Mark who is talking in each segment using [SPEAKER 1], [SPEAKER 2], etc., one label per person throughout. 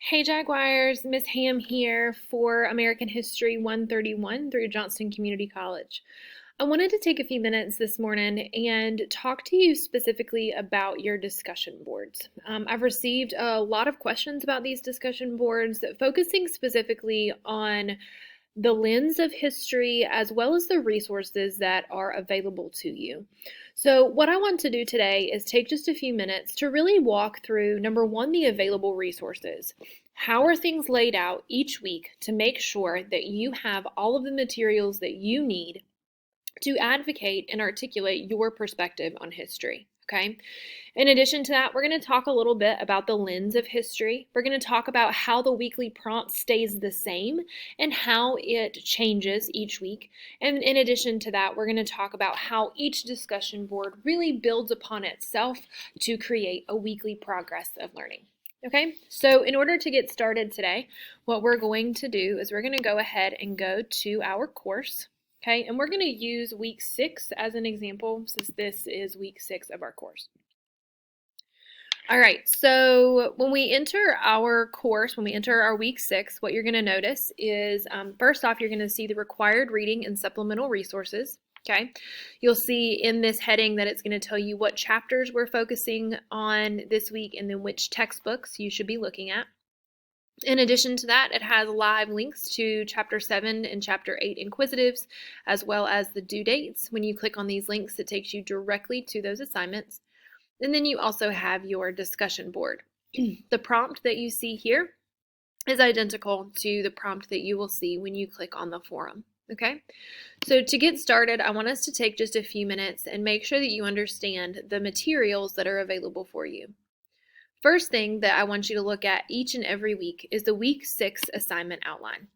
[SPEAKER 1] Hey Jaguars, Miss Ham here for American History 131 through Johnston Community College. I wanted to take a few minutes this morning and talk to you specifically about your discussion boards. I've received a lot of questions about these discussion boards, focusing specifically on the lens of history as well as the resources that are available to you. So what I want to do today is take just a few minutes to really walk through, number one, the available resources. How are things laid out each week to make sure that you have all of the materials that you need to advocate and articulate your perspective on history, okay? In addition to that, we're going to talk a little bit about the lens of history. We're going to talk about how the weekly prompt stays the same and how it changes each week. And in addition to that, we're going to talk about how each discussion board really builds upon itself to create a weekly progress of learning. Okay, so in order to get started today, what we're going to do is we're going to go ahead and go to our course. Okay, and we're going to use week 6 as an example since this is week 6 of our course. All right, so when we enter our course, when we enter our week 6, what you're going to notice is first off, you're going to see the required reading and supplemental resources. Okay, you'll see in this heading that it's going to tell you what chapters we're focusing on this week and then which textbooks you should be looking at. In addition to that, it has live links to Chapter 7 and Chapter 8 inquisitives, as well as the due dates. When you click on these links, it takes you directly to those assignments. And then you also have your discussion board. The prompt that you see here is identical to the prompt that you will see when you click on the forum. Okay, so to get started, I want us to take just a few minutes and make sure that you understand the materials that are available for you. First thing that I want you to look at each and every week is the week 6 assignment outline.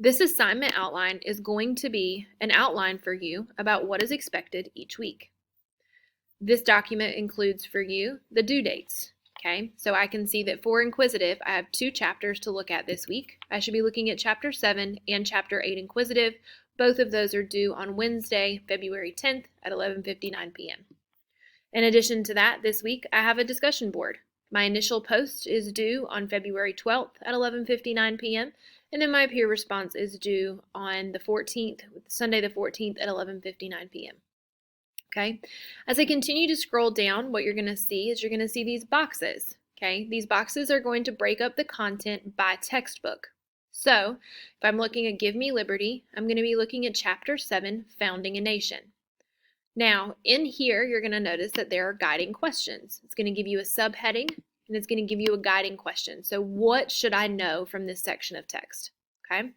[SPEAKER 1] This assignment outline is going to be an outline for you about what is expected each week. This document includes for you the due dates. Okay, so I can see that for inquisitive, I have 2 chapters to look at this week. I should be looking at Chapter 7 and Chapter 8 inquisitive. Both of those are due on Wednesday, February 10th at 11:59 p.m. In addition to that, this week I have a discussion board. My initial post is due on February 12th at 11:59 p.m. and then my peer response is due on the 14th, Sunday the 14th at 11:59 p.m. Okay, as I continue to scroll down, what you're going to see is you're going to see these boxes. Okay, these boxes are going to break up the content by textbook. So if I'm looking at Give Me Liberty, I'm going to be looking at Chapter 7, Founding a Nation. Now, in here, you're going to notice that there are guiding questions. It's going to give you a subheading, and it's going to give you a guiding question. So what should I know from this section of text? Okay.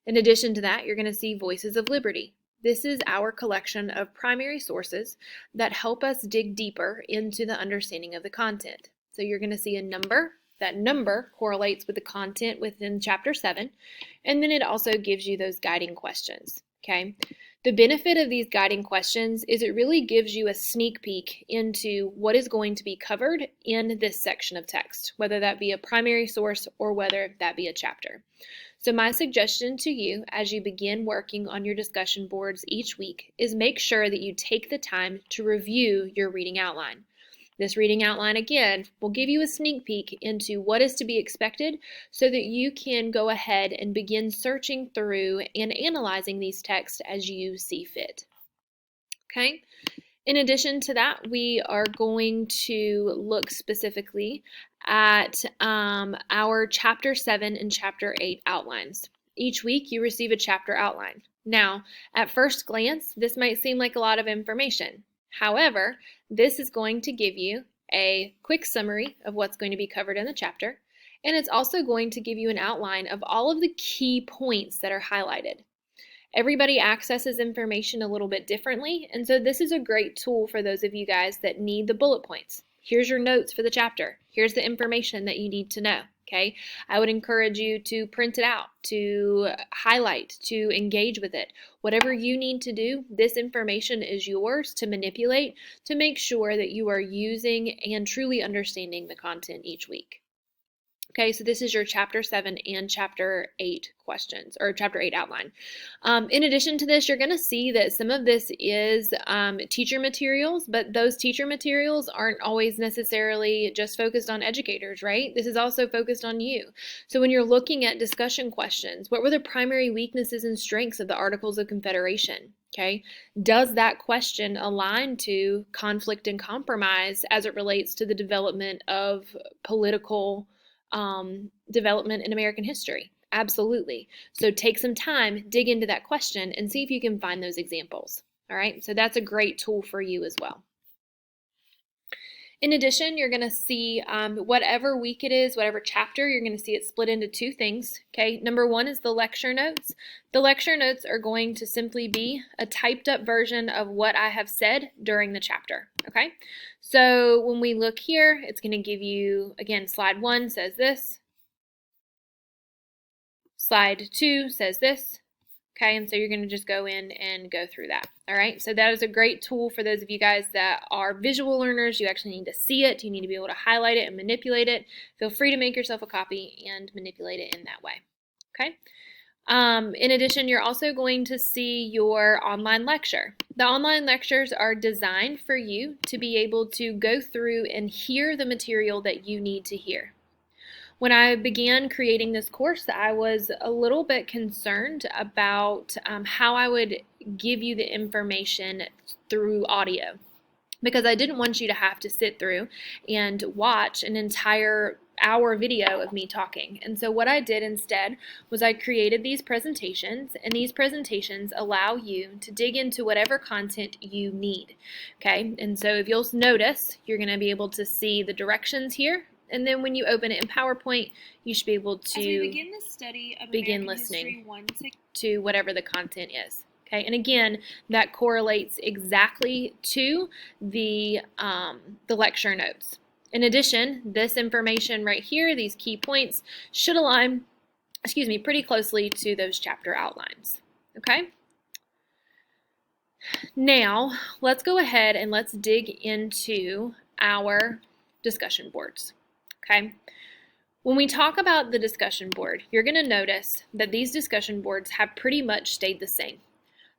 [SPEAKER 1] In addition to that, you're going to see Voices of Liberty. This is our collection of primary sources that help us dig deeper into the understanding of the content. So you're going to see a number. That number correlates with the content within Chapter 7, and then it also gives you those guiding questions. Okay. The benefit of these guiding questions is it really gives you a sneak peek into what is going to be covered in this section of text, whether that be a primary source or whether that be a chapter. So my suggestion to you as you begin working on your discussion boards each week is make sure that you take the time to review your reading outline. This reading outline, again, will give you a sneak peek into what is to be expected so that you can go ahead and begin searching through and analyzing these texts as you see fit. Okay? In addition to that, we are going to look specifically at our Chapter 7 and Chapter 8 outlines. Each week, you receive a chapter outline. Now, at first glance, this might seem like a lot of information. However, this is going to give you a quick summary of what's going to be covered in the chapter, and it's also going to give you an outline of all of the key points that are highlighted. Everybody accesses information a little bit differently, and so this is a great tool for those of you guys that need the bullet points. Here's your notes for the chapter. Here's the information that you need to know. Okay, I would encourage you to print it out, to highlight, to engage with it. Whatever you need to do, this information is yours to manipulate to make sure that you are using and truly understanding the content each week. Okay, so this is your Chapter 7 and Chapter 8 questions, or Chapter 8 outline. In addition to this, you're going to see that some of this is teacher materials, but those teacher materials aren't always necessarily just focused on educators, right? This is also focused on you. So when you're looking at discussion questions, what were the primary weaknesses and strengths of the Articles of Confederation? Okay, does that question align to conflict and compromise as it relates to the development of political development in American history? Absolutely. So take some time, dig into that question, and see if you can find those examples. All right, so that's a great tool for you as well. In addition, you're going to see whatever week it is, whatever chapter, you're going to see it split into two things. Okay, number one is the lecture notes. The lecture notes are going to simply be a typed up version of what I have said during the chapter. Okay, so when we look here, it's going to give you, again, slide 1 says this, slide 2 says this. Okay, and so you're going to just go in and go through that. All right, so that is a great tool for those of you guys that are visual learners. You actually need to see it. You need to be able to highlight it and manipulate it. Feel free to make yourself a copy and manipulate it in that way. Okay. In addition, you're also going to see your online lecture. The online lectures are designed for you to be able to go through and hear the material that you need to hear. When I began creating this course, I was a little bit concerned about how I would give you the information through audio, because I didn't want you to have to sit through and watch an entire hour video of me talking. And so what I did instead was I created these presentations, and these presentations allow you to dig into whatever content you need. Okay, and so if you'll notice, you're going to be able to see the directions here. And then when you open it in PowerPoint, you should be able to
[SPEAKER 2] begin the study of
[SPEAKER 1] begin listening to whatever the content is. Okay, and again, that correlates exactly to the lecture notes. In addition, this information right here, these key points, should align, pretty closely to those chapter outlines. Okay. Now, let's go ahead and let's dig into our discussion boards. Okay. When we talk about the discussion board, you're going to notice that these discussion boards have pretty much stayed the same.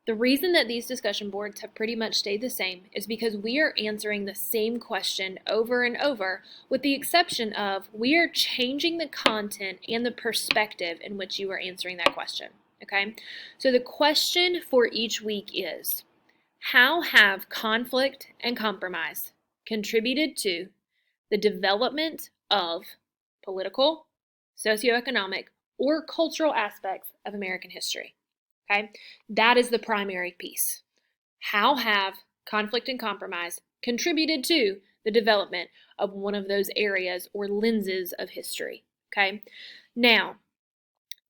[SPEAKER 1] The reason that these discussion boards have pretty much stayed the same is because we are answering the same question over and over, with the exception of we are changing the content and the perspective in which you are answering that question. Okay. So the question for each week is, how have conflict and compromise contributed to the development of political, socioeconomic, or cultural aspects of American history? Okay, that is the primary piece. How have conflict and compromise contributed to the development of one of those areas or lenses of history? Okay, now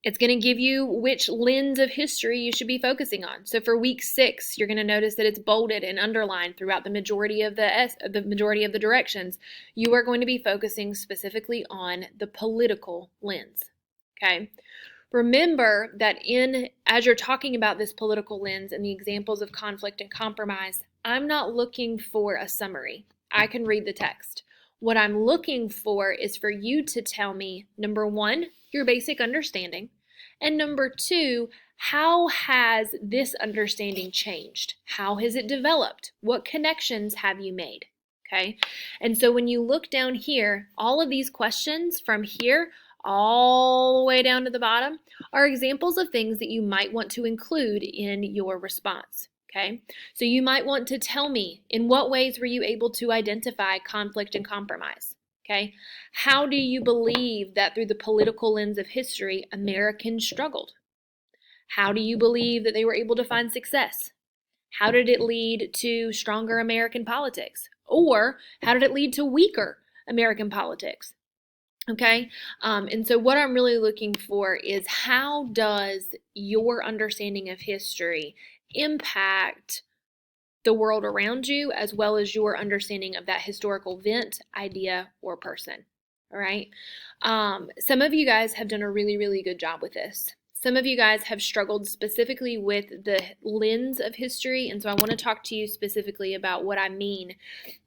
[SPEAKER 1] it's going to give you which lens of history you should be focusing on. So for week 6, you're going to notice that it's bolded and underlined throughout the majority of the directions. You are going to be focusing specifically on the political lens. Okay. Remember that as you're talking about this political lens and the examples of conflict and compromise, I'm not looking for a summary. I can read the text. What I'm looking for is for you to tell me, number 1, your basic understanding, and number 2, how has this understanding changed? How has it developed? What connections have you made? Okay, and so when you look down here, all of these questions from here all the way down to the bottom are examples of things that you might want to include in your response. Okay, so you might want to tell me, in what ways were you able to identify conflict and compromise? Okay, how do you believe that through the political lens of history, Americans struggled? How do you believe that they were able to find success? How did it lead to stronger American politics? Or how did it lead to weaker American politics? Okay, and so what I'm really looking for is, how does your understanding of history impact the world around you, as well as your understanding of that historical event, idea, or person? All right. Some of you guys have done a really, really good job with this. Some of you guys have struggled specifically with the lens of history, and so I want to talk to you specifically about what I mean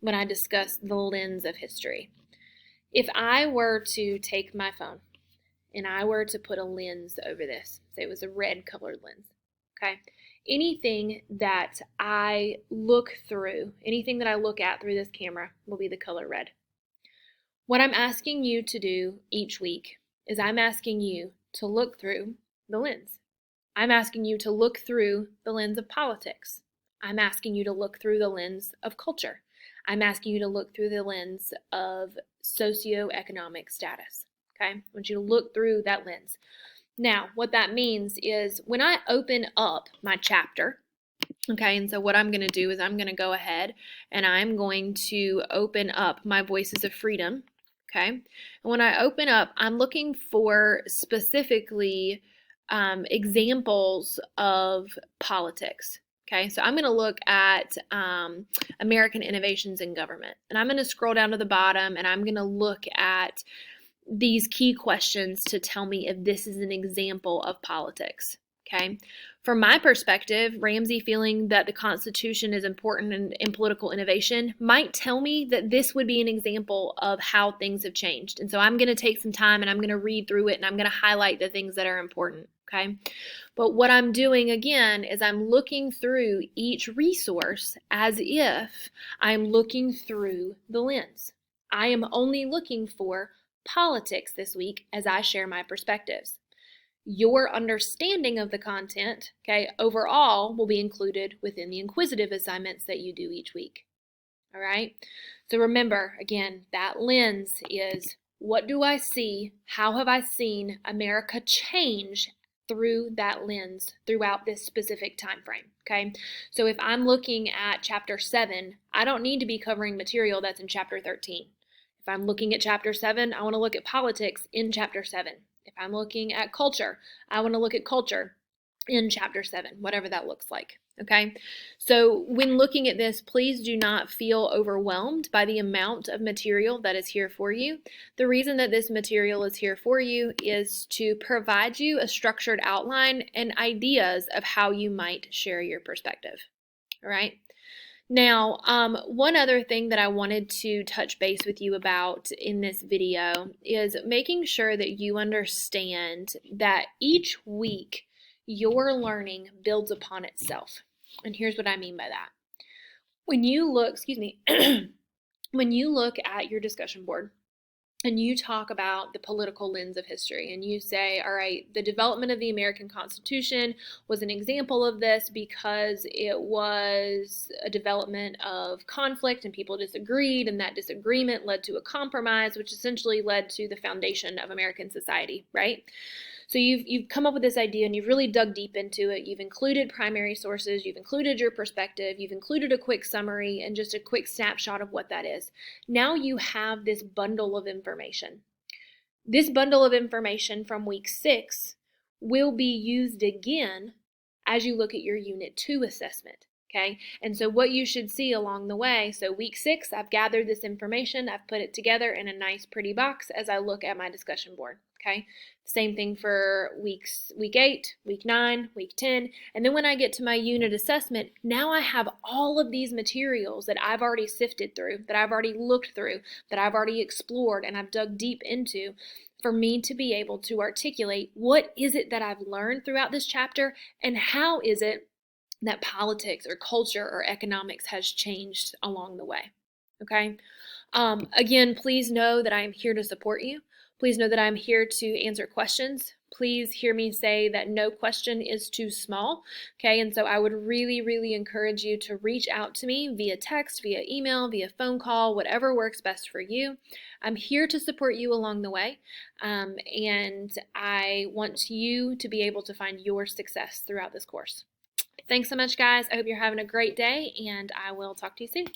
[SPEAKER 1] when I discuss the lens of history. If I were to take my phone and I were to put a lens over this, say it was a red colored lens, okay? Anything that I look through, anything that I look at through this camera will be the color red. What I'm asking you to do each week is I'm asking you to look through the lens. I'm asking you to look through the lens of politics. I'm asking you to look through the lens of culture. I'm asking you to look through the lens of socioeconomic status. Okay? I want you to look through that lens. Now, what that means is when I open up my chapter, okay, and so what I'm going to do is I'm going to go ahead and I'm going to open up my Voices of Freedom, okay? And when I open up, I'm looking for specifically examples of politics. Okay, so I'm going to look at American innovations in government, and I'm going to scroll down to the bottom, and I'm going to look at these key questions to tell me if this is an example of politics. Okay, from my perspective, Ramsey feeling that the Constitution is important in political innovation might tell me that this would be an example of how things have changed. And so I'm going to take some time and I'm going to read through it and I'm going to highlight the things that are important. Okay, but what I'm doing again is I'm looking through each resource as if I'm looking through the lens. I am only looking for politics this week as I share my perspectives. Your understanding of the content, okay, overall will be included within the inquisitive assignments that you do each week. All right? So remember, again, that lens is what do I see? How have I seen America change through that lens throughout this specific time frame? Okay? So if I'm looking at chapter 7, I don't need to be covering material that's in chapter 13. If I'm looking at chapter 7, I want to look at politics in chapter 7. If I'm looking at culture, I want to look at culture in chapter 7, whatever that looks like. Okay, so when looking at this, please do not feel overwhelmed by the amount of material that is here for you. The reason that this material is here for you is to provide you a structured outline and ideas of how you might share your perspective. All right. Now, one other thing that I wanted to touch base with you about in this video is making sure that you understand that each week your learning builds upon itself. And here's what I mean by that. When you look, when you look at your discussion board, and you talk about the political lens of history, and you say, all right, the development of the American Constitution was an example of this because it was a development of conflict and people disagreed, and that disagreement led to a compromise, which essentially led to the foundation of American society, right? So you've come up with this idea and you've really dug deep into it. You've included primary sources, you've included your perspective, you've included a quick summary and just a quick snapshot of what that is. Now you have this bundle of information. This bundle of information from week 6 will be used again as you look at your Unit 2 assessment. Okay, and so what you should see along the way, so week 6, I've gathered this information, I've put it together in a nice pretty box as I look at my discussion board. Okay, same thing for week 8, week 9, week 10, and then when I get to my unit assessment, now I have all of these materials that I've already sifted through, that I've already looked through, that I've already explored, and I've dug deep into for me to be able to articulate what is it that I've learned throughout this chapter and how is it that politics or culture or economics has changed along the way. Okay. Again, please know that I am here to support you. Please know that I'm here to answer questions. Please hear me say that no question is too small. Okay. And so I would really, really encourage you to reach out to me via text, via email, via phone call, whatever works best for you. I'm here to support you along the way. And I want you to be able to find your success throughout this course. Thanks so much, guys. I hope you're having a great day, and I will talk to you soon.